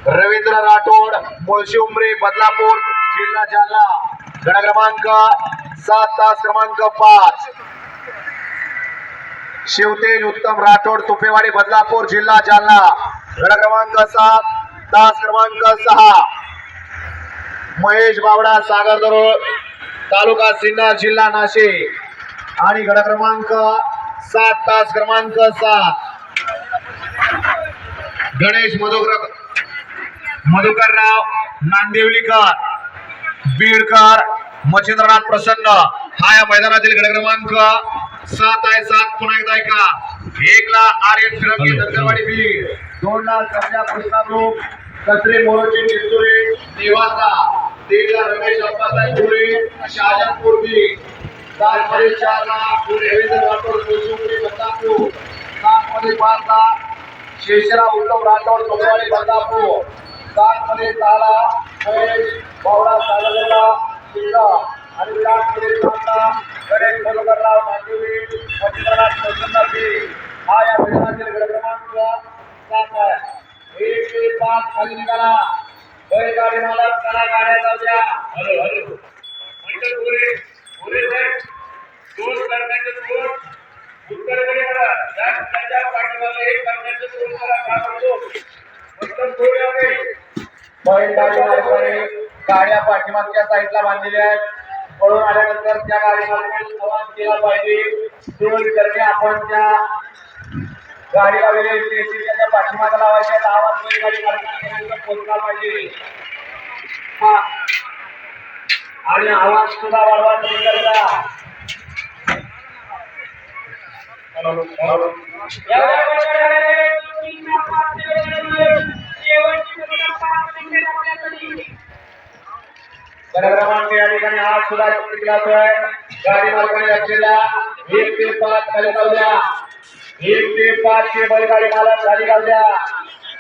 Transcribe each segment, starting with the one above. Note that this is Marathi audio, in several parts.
रवींद्र राठोड मुळशी उमरी बदलापूर जिल्हा जालना गट क्रमांक 7 तास क्रमांक 5 शिवतेज उत्तम राठोड तुपेवाडी बदलापूर जिल्हा जालना गट क्रमांक 7 तास क्रमांक 6 महेश बावडा सागर दरोळ तालुका सिन्नर जिल्हा नाशिक आणि गट क्रमांक 7 तास क्रमांक 7 गणेश मधुकरराव नांदेवलीकर बीडकर मच्छिंद्रनाथ प्रसन्न हा या मैदानातील गट क्रमांक 7 आहे। 7 पुन्हा एकदा ऐका 1 ला आर्यन फिरंगी दत्तवाडी बीड 2 ला संध्या कृष्णाग्रुप कत्रे मोरोची चिंचोली निवासा 3 ला रमेश अप्पासाहेब पुरी शहाजनपूर बीड 7 मध्ये 4 ला रवींद्र राठोड मुळशी बदलापूर 7 मध्ये 5 ला शेषराव उत्तम राठोड तुपेवाडी बदलापूर 7 मध्ये 6 ला महेश बावडा सागरला शिल्लक आणि 7 मध्ये 5 ला गणेश मधुकरराव नांदेवली मच्छिंद्रनाथ प्रसन्न हा या मैदानातील गट क्रमांक 7 आहे। 1 ते 5 खाली निघाला बैलगाडी मालक चला गाड्या जाऊ द्या। हॅलो हॅलो मंडळ पुरे पुरे साहेब दोन करण्याचे दोन उत्तरेकडे करा त्याच्या पाठीमागे एक करण्याचे दोन करा का करतो मंडळ पुरे आहे। बैलगाडी मालकाने गाड्या पाठीमागच्या साईडला बांधलेल्या आहेत। पळून आल्यानंतर त्या गाडी मालकाने आवाज केला पाहिजे दोन करणे आपण त्या गाडीला वेगळे स्टेशनच्या पाठीमागे लावायचे आवाज बैलगाडी मालकाने पोहोचला पाहिजे आणि आवाज सुद्धा वाढवा नाही करता। क्रमांक या ठिकाणी आज सुद्धा आहे गाडी मालकाने असलेल्या 1 ते 5 खाली जाऊ द्या। 1 ते 5 चे बैलगाडी मालक खाली घाल द्या।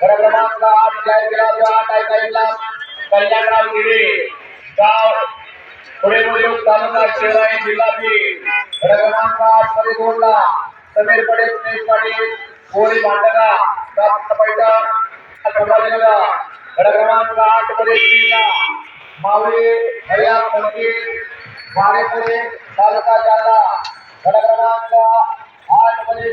क्रमांक 8 जाहीर केला होता 8 तारखेला कल्याणराव गिरे गाव पुढे तालुका शेवाई जिल्हा बीड क्रमांक 8 मध्ये 2 ला समीर पडे स्नेश पाटील गोळी भांडगा प्राप्त पैठण संभाजीनगर गड क्रमांक 8 मध्ये जिल्हा मावळे हरिया पंडित वारेपुरे तालुका जालना गड क्रमांक 8 मध्ये